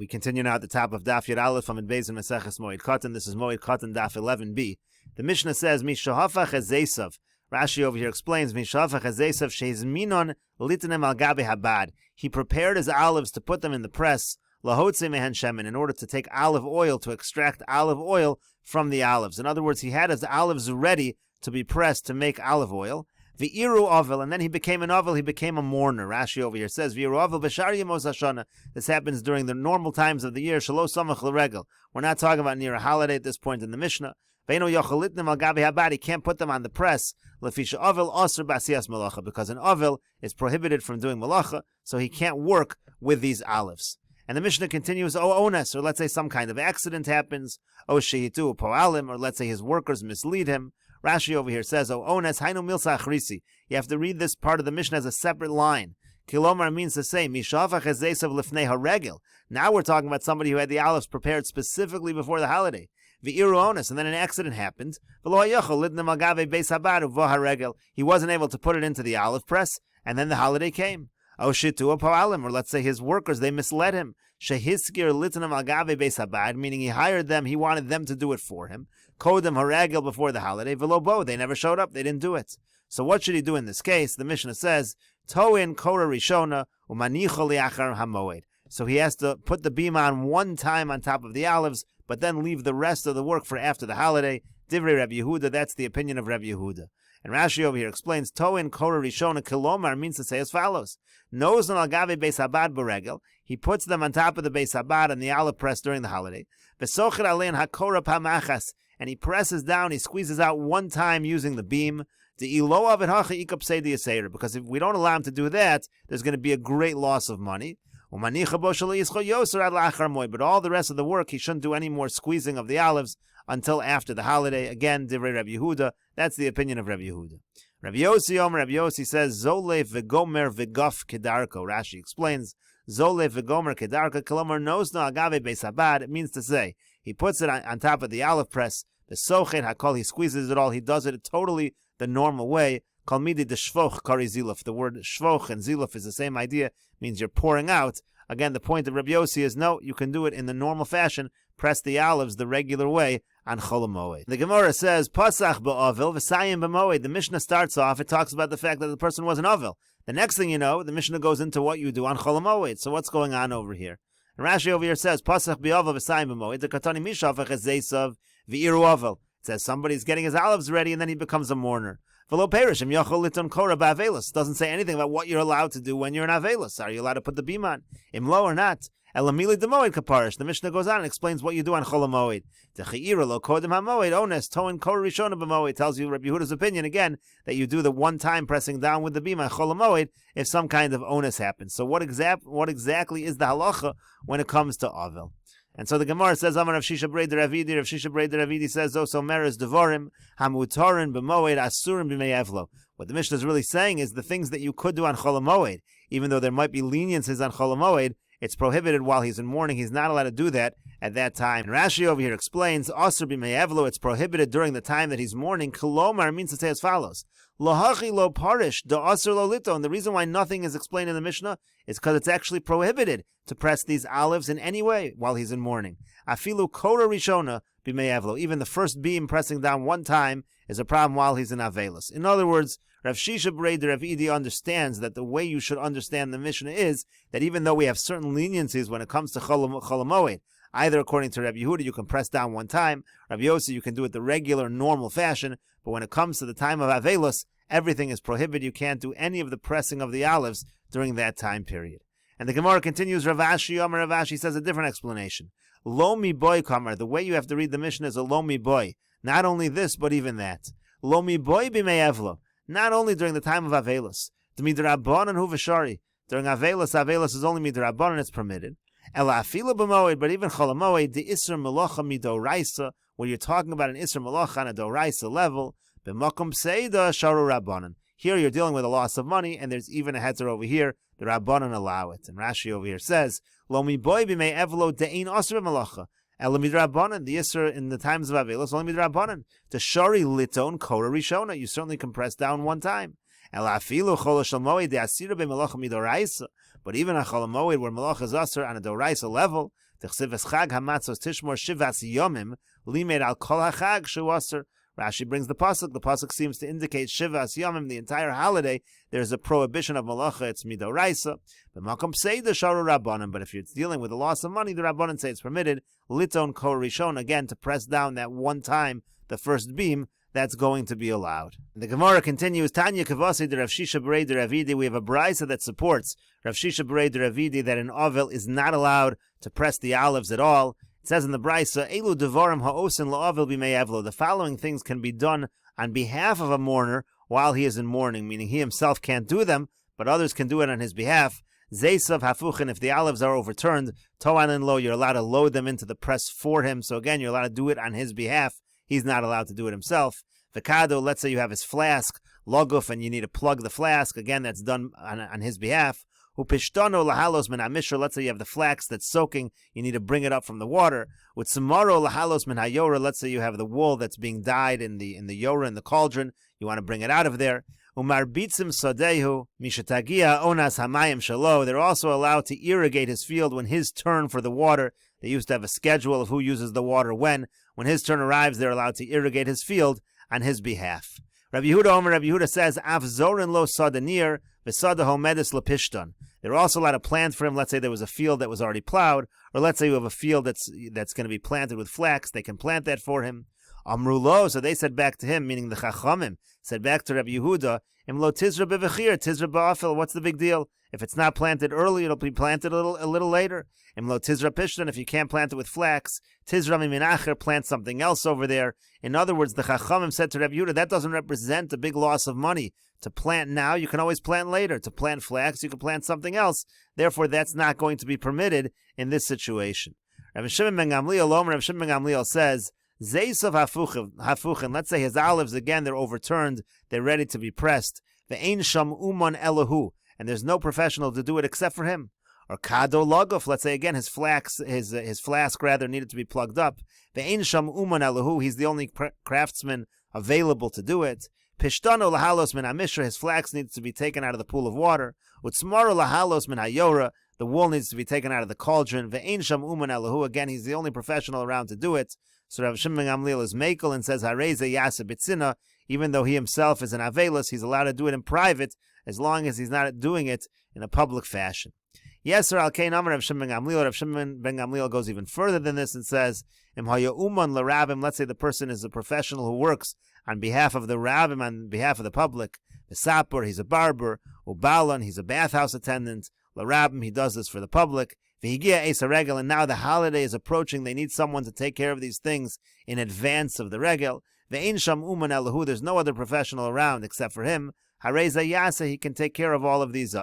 We continue now at the top of Daf Yomi from Meseches Moed Kattan. This is Moed Kattan Daf 11b. The Mishnah says, Mishahafach ezesav. Rashi over here explains, Mishahafach ezesav sheizminon litanem al gabe habad. He prepared his olives to put them in the press, lahotze mehen shemen, in order to take olive oil, to extract olive oil from the olives. In other words, he had his olives ready to be pressed to make olive oil. V'iru ovel, and then he became an ovel, he became a mourner. Rashi over here says, V'iru ovel b'shar yemos hashana. This happens during the normal times of the year, shelo samach l'regel. We're not talking about near a holiday at this point in the Mishnah. Ve'eno yochel litnem al gabi habad, he can't put them on the press, lefisha ovel osir b'asiyas malacha, because an ovel is prohibited from doing malacha, so he can't work with these olives. And the Mishnah continues, O ones, or let's say some kind of accident happens, O shehitu po'alim, or let's say his workers mislead him. Rashi over here says, O ones, hainu milsa achrisi. You have to read this part of the Mishnah as a separate line. Kilomar means to say, Mishafach ezesav lifnei haregel. Now we're talking about somebody who had the olives prepared specifically before the holiday. V'iru ones, and then an accident happened. He wasn't able to put it into the olive press, and then the holiday came. O shitu po'alim, or let's say his workers, they misled him. Shehiskir litnam agave beis habad, meaning he hired them, he wanted them to do it for him. Kodem haragel, before the holiday. Velobo, they never showed up, they didn't do it. So what should he do in this case? The Mishnah says, Toin kora rishona umanicho liachar hamoed. So he has to put the beam on one time on top of the olives, but then leave the rest of the work for after the holiday. Divrei Rabbi Yehuda, that's the opinion of Rabbi Yehuda. And Rashi over here explains, Toin kora rishona kilomar means to say as follows. Nozon al gave beis habad beregel. He puts them on top of the beis habad and the olive press during the holiday. Besocher alein hakora pamachas. And he presses down, he squeezes out one time using the beam. Because if we don't allow him to do that, there's going to be a great loss of money. But all the rest of the work, he shouldn't do any more squeezing of the olives until after the holiday. Again, Divrei Rabbi Yehuda, that's the opinion of Rabbi Yehuda. Rabbi Yossi says, Zolef v'gomer v'gof kedarko. Rashi explains, Zolef v'gomer kedarko, kilomar nosno agave beis habad. It means to say, he puts it on top of the olive press, the sochet hakol, he squeezes it all, he does it totally the normal way. Kalmidi de shvoch kari ziluf. The word shvoch and ziluf is the same idea, means you're pouring out. Again, the point of Rabbi Yossi is, no, you can do it in the normal fashion, press the olives the regular way on Chol Moed. The Gemara says, Pasach ba'ovel v'sayim b'moed. The Mishnah starts off, it talks about the fact that the person was an ovel. The next thing you know, the Mishnah goes into what you do on Chol Moed. So what's going on over here? And Rashi over here says, Pasach b'ovel v'sayim b'moed. The katani mishafach ezesav v'iru ovel. It says somebody's getting his olives ready and then he becomes a mourner. Doesn't say anything about what you're allowed to do when you're in Avelis. Are you allowed to put the beam on? Imlo or not? Elamili de Moed kaparish. The Mishnah goes on and explains what you do on Chol Moed. Techiira lo kodem hamoed ones toin kor rishona b'moed. Tells you Rabbi Yehuda's opinion again that you do the one time pressing down with the beam on Chol Moed if some kind of onus happens. So what exactly is the halacha when it comes to Avel? And so the Gemara says, Amar Rav Shisha Brei Deravidi. Rav Shisha Brei Deravidi says, Zo meres devorim hamutarin b'moed asurim b'meyevlo. What the Mishnah is really saying is the things that you could do on Chol Moed, even though there might be leniencies on Chol Moed, it's prohibited while he's in mourning. He's not allowed to do that at that time. And Rashi over here explains, Asur b'meyevlo, it's prohibited during the time that he's mourning. Kolomar means to say as follows. Lo hachi lo parish, da asur lo lito. And the reason why nothing is explained in the Mishnah is because it's actually prohibited to press these olives in any way while he's in mourning. Afilu kora rishona b'meyevlo. Even the first beam pressing down one time is a problem while he's in Avelis. In other words, Rav Shisha Brei Deravidi understands that the way you should understand the Mishnah is that even though we have certain leniencies when it comes to Chol Moed, either according to Rabbi Yehuda, you can press down one time, Rabbi Yossi, you can do it the regular, normal fashion, but when it comes to the time of Avelos, everything is prohibited. You can't do any of the pressing of the olives during that time period. And the Gemara continues, Rav Ashi says a different explanation. Lo mi boy kamar, the way you have to read the Mishnah is a lo mi boy. Not only this, but even that. Lo mi boy b'meyevlo. Not only during the time of Avelos. D'midrabanan hu v'shari. During Avelos is only midrabanan, it's permitted. Ela afila b'moed, but even Chol Moed, the Isser Melocha midoraisa, where you're talking about an Isser Melocha on a doraisa level, b'makom seida sharu rabbanan. Here you're dealing with a loss of money, and there's even a heter over here. The rabbanan allow it. And Rashi over here says, Lo mi boy b'mei evlo de'in asr b'melocha. Ela midrabanan, the Isser in the times of Avelos, only midrabanan. To shari liton kora rishona, you certainly can press down one time. Ela afilu chol shel moed de'asira b'melocha midoraisa. But even a Chol Moed where Malach is Asr on a Doraisa level, T'chsiv es chag hamatzos tishmor shivas yomim limed al kol hachag shuaser. Rashi brings the pasuk. The pasuk seems to indicate shivas yomim, the entire holiday. There's a prohibition of malacha. It's midoraisa. But makom seida sharu rabbanim. But if you're dealing with the loss of money, the rabbanim say it's permitted. Liton kol rishon, again, to press down that one time, the first beam. That's going to be allowed. The Gemara continues, Tanya Kavasi de Rav Shisha Berei de Ravidi. We have a brisa that supports Rav Shisha Berei de Ravidi that an Ovel is not allowed to press the olives at all. It says in the brisa, Elu devarim ha'osin la'ovel b'mei evlo. The following things can be done on behalf of a mourner while he is in mourning, meaning he himself can't do them, but others can do it on his behalf. Zeisav hafuchin, if the olives are overturned, to'an and lo, you're allowed to load them into the press for him. So again, you're allowed to do it on his behalf. He's not allowed to do it himself. V'kado, let's say you have his flask, loguf, and you need to plug the flask. Again, that's done on his behalf. Upishtano lahalos min hamishra, let's say you have the flax that's soaking, you need to bring it up from the water. With samaro lahalos min hayora, let's say you have the wool that's being dyed in the yora, in the cauldron, you want to bring it out of there. Umarbitzim sadehu mishatagia onas hamayim shalo, they're also allowed to irrigate his field when his turn for the water. They used to have a schedule of who uses the water when. When his turn arrives, they're allowed to irrigate his field on his behalf. Rabbi Yehuda says, Af zorin lo sadanir, v'sada homedis lepishton. They're also allowed to plant for him. Let's say there was a field that was already plowed, or let's say you have a field that's going to be planted with flax. They can plant that for him. Amrulo, so they said back to him, meaning the Chachamim, said back to Rabbi Yehuda, Im lo tizra bevechir, tizra ba'afil, what's the big deal? If it's not planted early, it'll be planted a little later. Im lo tizra pishton, if you can't plant it with flax, tizra miminacher, plant something else over there. In other words, the Chachamim said to Rabbi Yehuda, that doesn't represent a big loss of money. To plant now, you can always plant later. To plant flax, you can plant something else. Therefore, that's not going to be permitted in this situation. Rabbi Shimon ben Gamliel says, Zeisav hafuchin, let's say his olives, again, they're overturned, they're ready to be pressed. Ve'ein sham uman elahu, and there's no professional to do it except for him. Or kado logov, let's say again, his flask needed to be plugged up. Ve'ein sham uman elahu, he's the only craftsman available to do it. Pishtano lahalos min hamishra, his flax needs to be taken out of the pool of water. Utsmaro lahalos min hayora, the wool needs to be taken out of the cauldron. Ve'ein sham uman elahu, again, he's the only professional around to do it. So Rav Shimon ben Gamliel is makel and says, Hareze yasa bitzina, even though he himself is an avelis, he's allowed to do it in private, as long as he's not doing it in a public fashion. Yes, sir, al-kain amar Rav Shimon ben Gamliel. Rav Shimon ben Gamliel goes even further than this and says, Im haya uman l'rabim, let's say the person is a professional who works on behalf of the rabbim, on behalf of the public. Besapur, he's a barber. Ubalan, he's a bathhouse attendant. L'rabim, he does this for the public. V'higia eis regel, and now the holiday is approaching. They need someone to take care of these things in advance of the regel. Ve'ein sham uman elahu, there's no other professional around except for him. Hareza yasa, he can take care of all of these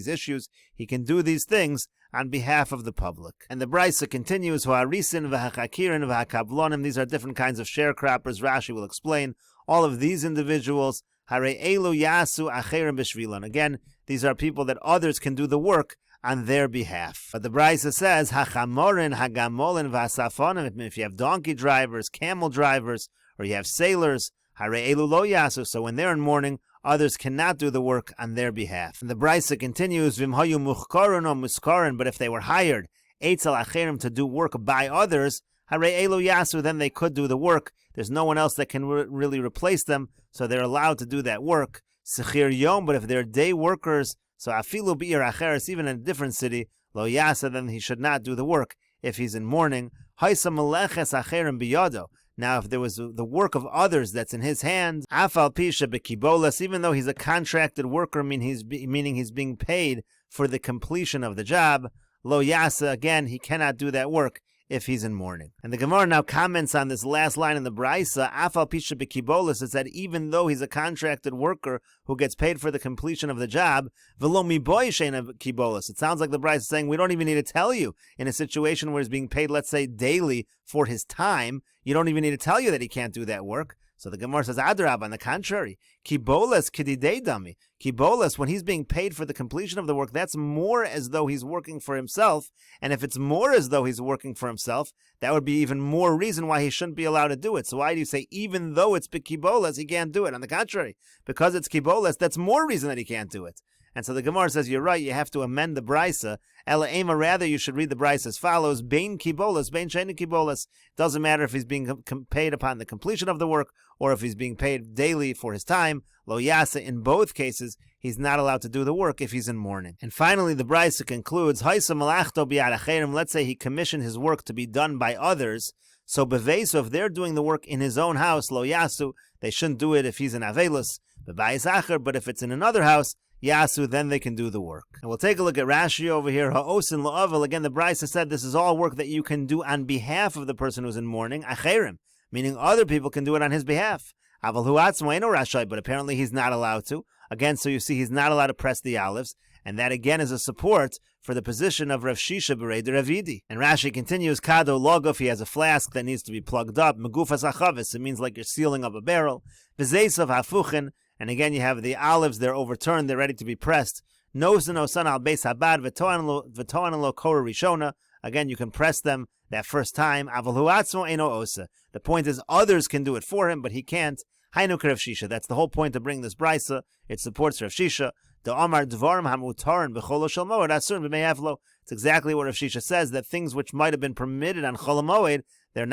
issues. He can do these things on behalf of the public. And the brisa continues, Ha'arisin v'ha'chakirin v'ha'kablonim, these are different kinds of sharecroppers. Rashi will explain all of these individuals. Hare elu yasu acherim b'shvilan. Again, these are people that others can do the work on their behalf. But the brisa says, Hachamorin, Hagamolin, Vasafonim, if you have donkey drivers, camel drivers, or you have sailors, Hare elu lo yasu, so when they're in mourning, others cannot do the work on their behalf. And the brisa continues, Vimhayu muchkaron or muskaron, but if they were hired, Eitzel acherim, to do work by others, Hare elu yasu, then they could do the work. There's no one else that can really replace them, so they're allowed to do that work. Sechir yom, but if they're day workers, so afilu bi'ir acheres, even in a different city, lo yasa, then he should not do the work if he's in mourning. Haisa meleches acherim biyado. Now, if there was the work of others that's in his hand, afal pisha bekibolas, even though he's a contracted worker, meaning he's being paid for the completion of the job, lo yasa, again, he cannot do that work if he's in mourning. And the Gemara now comments on this last line in the Brisa, Afal Pisha Bekibolis, it said even though he's a contracted worker who gets paid for the completion of the job, Velo Mi Boy Shena Kibolis. It sounds like the Brisa is saying we don't even need to tell you in a situation where he's being paid, let's say, daily for his time. You don't even need to tell you that he can't do that work. So the Gemara says, Adrab, on the contrary, Kibolas Kididei Dami. Kibolas, when he's being paid for the completion of the work, that's more as though he's working for himself. And if it's more as though he's working for himself, that would be even more reason why he shouldn't be allowed to do it. So why do you say, even though it's Kibolas, he can't do it? On the contrary, because it's Kibolas, that's more reason that he can't do it. And so the Gemara says, you're right, you have to amend the Brisa. Ela Ema, rather you should read the Brisa as follows, Bein Kibolas, Bein Sheini Kibolas. Doesn't matter if he's being paid upon the completion of the work, or if he's being paid daily for his time. Lo Yasa, in both cases, he's not allowed to do the work if he's in mourning. And finally, the Brisa concludes, Haisa Malachto Bi'ad Acherim, let's say he commissioned his work to be done by others. So Beveso, if they're doing the work in his own house, Lo Yasu, they shouldn't do it if he's in Avelus. But if it's in another house, Yasu, then they can do the work. And we'll take a look at Rashi over here. Ha'osin la'avel. Again, the Brisa said this is all work that you can do on behalf of the person who's in mourning. Acherim, meaning other people can do it on his behalf. Aval hu'atzmo eino rashai, but apparently he's not allowed to. Again, so you see he's not allowed to press the olives. And that again is a support for the position of Rav Shisha B'rei de Ravidi. And Rashi continues, Kado logov, he has a flask that needs to be plugged up. Megufas achavis, it means like you're sealing up a barrel. V'zeisav hafuchin, and again you have the olives, they're overturned, they're ready to be pressed. Nosan osan al beis habad v'toan lo kora rishona. Again, you can press them that first time. Aval hu'atzmo eino osa. The point is, others can do it for him, but he can't. Hainu Rav Shisha. That's the whole point to bring this brisa. It supports Rav Shisha. The Amar Dvarim Hamutarin B'cholo Shel Moed Asun B'Meyavlo. It's exactly what Rav Shisha says, that things which might have been permitted on Chol Moed, they're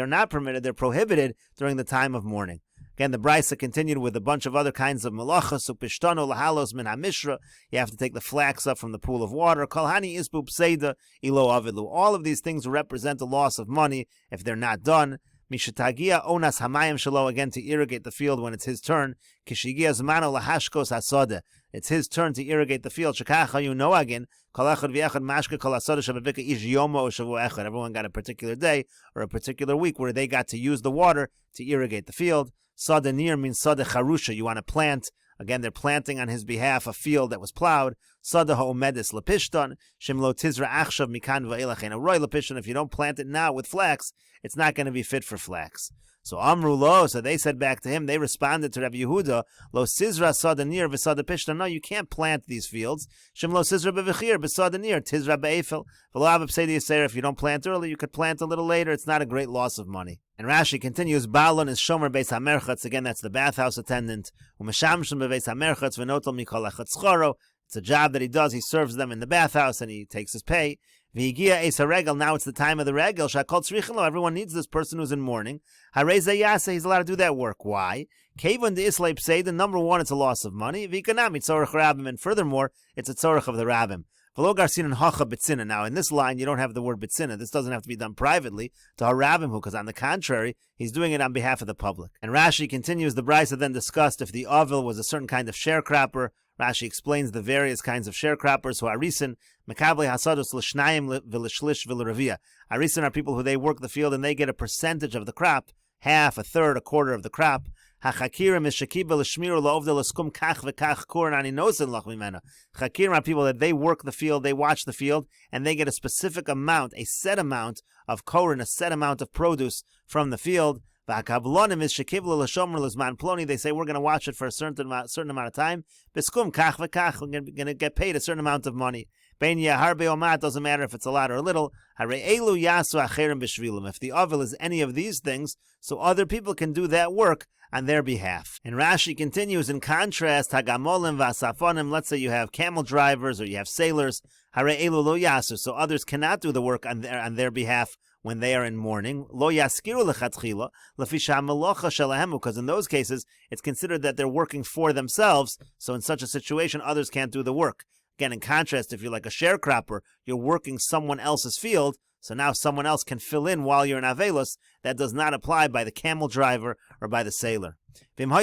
not permitted, they're prohibited during the time of mourning. Again, the Brisa continued with a bunch of other kinds of malachas, upishtano lahalos min hamishra. You have to take the flax up from the pool of water. Kolhani isbu pseida ilo avilu. All of these things represent a loss of money if they're not done. Mishatagia onas hamayim shalo, again to irrigate the field when it's his turn. Kishigia zmano lahashkos hasode. It's his turn to irrigate the field. Shekacha you know again. Kolachad v'echad mashke kol hasode shabavika ish yomo shavu echad. Everyone got a particular day or a particular week where they got to use the water to irrigate the field. Sadanir means sada charusha. You want to plant. Again, they're planting on his behalf a field that was plowed. Sada ha'omedis lepishton. Shimlo tizra achshav mikan va'elach ein roy lepishton. If you don't plant it now with flax, it's not going to be fit for flax. So Amru lo, so they said back to him, they responded to Rabbi Yehuda, lo sizra sadanir v'sada pishton. No, you can't plant these fields. Shimlo sizra b'vechir b'sadanir tizra b'efel. V'lo avav pseidi yisera. If you don't plant early, you could plant a little later. It's not a great loss of money. And Rashi continues, Balon is Shomer Beis HaMerchatz. Again, that's the bathhouse attendant. Umeshamshim bebeis HaMerchatz v'notel mikol echad. It's a job that he does. He serves them in the bathhouse and he takes his pay. V'higia eis haregel. Now it's the time of the regel. Shakol tzrichin lo. Everyone needs this person who's in mourning. Harei zayase. He's allowed to do that work. Why? Kevon de islay pseida. Number one, it's a loss of money. V'hikanami tzorach rabbim. And furthermore, it's a tzorach of the rabbim. Now, in this line, you don't have the word bitzina. This doesn't have to be done privately to harabim, because on the contrary, he's doing it on behalf of the public. And Rashi continues, the Brisa then discussed if the avil was a certain kind of sharecropper. Rashi explains the various kinds of sharecroppers who are arisin, mekabli hasados l'shnayim v'l'shlish v'l'ravia. Arisin are people who they work the field and they get a percentage of the crop, half, a third, a quarter of the crop. Hachakirim is shakiba l'shmiru lo'ovda l'skum kach v'kach kurin ani nosin lach mimena. Chakirim are people that they work the field, they watch the field, and they get a specific amount, a set amount of korin, a set amount of produce from the field. V'hakavlonim is shakiva l'shomer l'zman ploni. They say we're going to watch it for a certain amount of time. B'skum kach v'kach, we're going to get paid a certain amount of money. Bein yahar be'omat, doesn't matter if it's a lot or a little. Harei elu yasu acherim b'shvilim. If the avil is any of these things, so other people can do that work on their behalf. And Rashi continues, in contrast, hagamolim v'asafonim, let's say you have camel drivers or you have sailors, harei elu lo yasu, so others cannot do the work on their behalf when they are in mourning. Lo yaskiru lechatchila, lefisha melocha shelahemu, because in those cases, it's considered that they're working for themselves, so in such a situation, others can't do the work. Again, in contrast, if you're like a sharecropper, you're working someone else's field, so now someone else can fill in while you're in Avelos. That does not apply by the camel driver or by the sailor. Now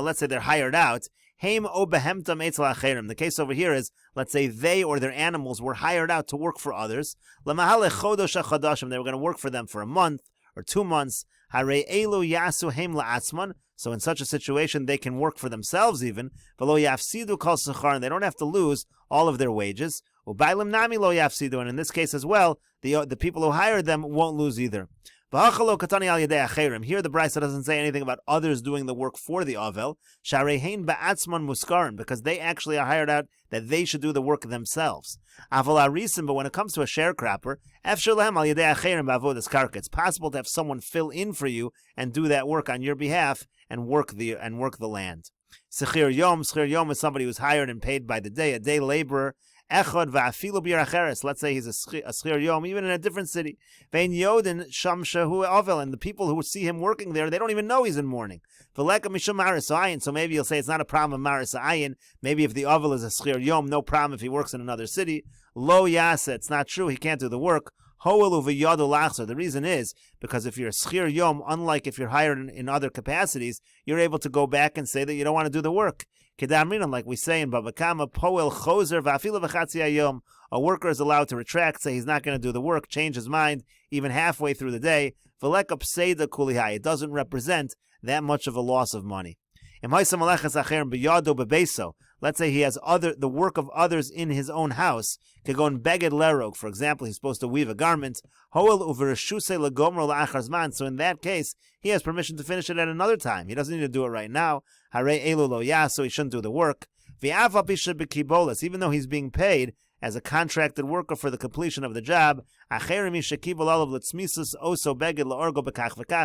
let's say they're hired out. The case over here is, let's say they or their animals were hired out to work for others. They were going to work for them for a month or 2 months. So in such a situation, they can work for themselves even. And they don't have to lose all of their wages. And in this case as well, the people who hired them won't lose either. Here the Brisa doesn't say anything about others doing the work for the Avel, because they actually are hired out that they should do the work themselves. But when it comes to a sharecropper, it's possible to have someone fill in for you and do that work on your behalf and work the land. Sechir Yom is somebody who's hired and paid by the day, a day laborer. Echad va'afilu bir acheres. Let's say he's a Schir Yom, even in a different city. Vein Yodin sham shehu ovel, and the people who see him working there, they don't even know he's in mourning. V'leka mishum maris ayin. So maybe you'll say it's not a problem of maris ayin. Maybe if the ovel is a Schir Yom, no problem if he works in another city. Lo yasa, it's not true. He can't do the work. Hoel uviyadu lachzer. The reason is because if you're a Schir Yom, unlike if you're hired in other capacities, you're able to go back and say that you don't want to do the work. Kedamrinan, like we say in Bava Kama, poel chozer va'afilu v'chatzi hayom. A worker is allowed to retract, say he's not going to do the work, change his mind even halfway through the day. V'leka pseida kulihai. It doesn't represent that much of a loss of money. Let's say he has the work of others in his own house. Kagon beged lerog, for example, he's supposed to weave a garment. So in that case, he has permission to finish it at another time. He doesn't need to do it right now. So he shouldn't do the work. Even though he's being paid as a contracted worker for the completion of the job,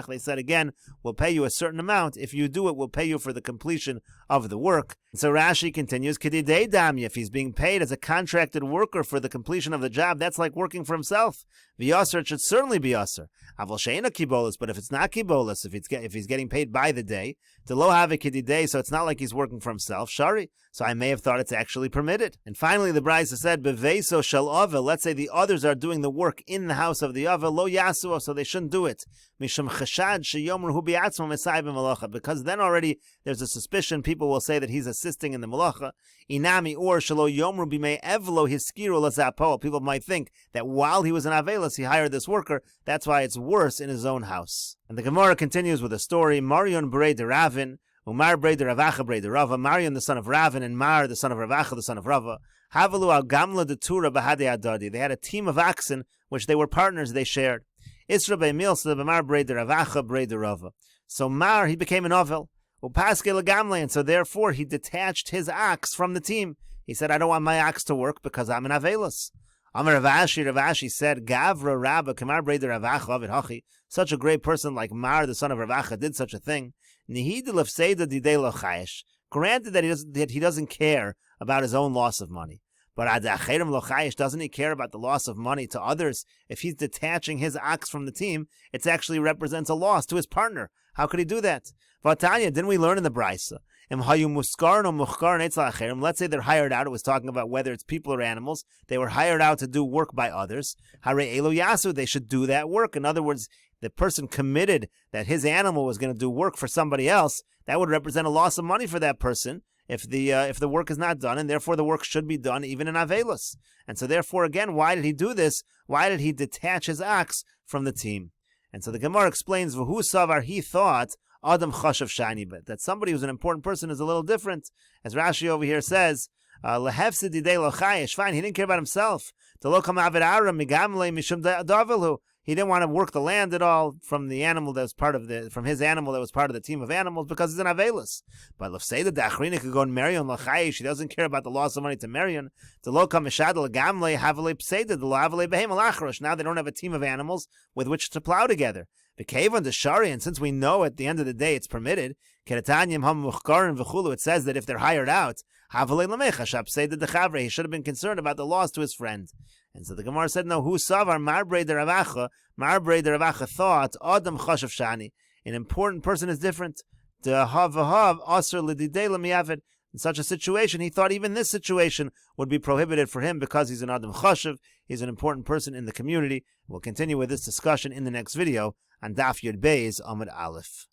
they said again, we'll pay you a certain amount. If you do it, we'll pay you for the completion of the work. So Rashi continues, if he's being paid as a contracted worker for the completion of the job, that's like working for himself. V'yasser, it should certainly be yasser. But if it's not kibolas, if he's getting paid by the day, to lo have a kididei, so it's not like he's working for himself, shari. So I may have thought it's actually permitted. And finally, the Brisa said, beveso shel avel. Let's say the others are doing the work in the house of the avel, lo yasuo, so they shouldn't do it. Mishum chashad sheyomru bi'atzmo mesai b'malacha, because then already there's a suspicion people will say that he's assisting in the malacha. Inami or shelo yomru b'mei evlo hiskiru lazapo. People might think that while he was in avelis, he hired this worker. That's why it's worse in his own house. And the Gemara continues with a story. Marion Brei de Ravin, Umar Brei de Ravacha Brei de Rava, Marion the son of Ravin, and Mar the son of Ravacha the son of Rava. Havalu al Gamla de Tura Bahade Adadi. They had a team of oxen, which they were partners, they shared. Isra Bei Milsa B'mar Brei de Ravacha Brei de Rava. So Mar, he became an ovel. Upaske Lagamle, and so therefore he detached his ox from the team. He said, I don't want my ox to work because I'm an avelis. Amar Ravashi said, Gavra Rabba Kamar Brei de Ravacha Avid Hachi. Such a great person like Mar, the son of Ravacha, did such a thing. Granted that he doesn't care about his own loss of money. But doesn't he care about the loss of money to others? If he's detaching his ox from the team, it actually represents a loss to his partner. How could he do that? Vatanya, didn't we learn in the Brisa? Let's say they're hired out. It was talking about whether it's people or animals. They were hired out to do work by others. They should do that work. In other words, the person committed that his animal was going to do work for somebody else. That would represent a loss of money for that person if the work is not done, and therefore the work should be done even in Avelis. And so therefore, again, why did he do this? Why did he detach his ox from the team? And so the Gemara explains, V'hu savar, he thought, Adam chashav shani, but that somebody who's an important person is a little different. As Rashi over here says, Lehefsid didei lo chayish, fine, he didn't care about himself. To lo kam avid aram migamle mishum davilu. He didn't want to work the land at all from the animal that was from his animal that was part of the team of animals because he's an avelis. But l'fseida da'achrina could go and Marion l'chayish. He doesn't care about the loss of money to Marion. To lo kam mishad l'gamle havale pseida the havale behem alachrosh. Now they don't have a team of animals with which to plow together. The kavan the shari, and since we know at the end of the day it's permitted, keratanyim ham muchkarin v'chulu. It says that if they're hired out, havale l'mecha shab pseida dechavre. He should have been concerned about the loss to his friend. And so the Gemara said, no, who savar Mar Brei de Ravacha? Mar Brei de Ravacha thought, Adam chashav shani. An important person is different. De havahav aser l'didei l'miyavid. In such a situation, he thought even this situation would be prohibited for him because he's an Adam chashav. He's an important person in the community. We'll continue with this discussion in the next video on Daf 11b's Moed Aleph.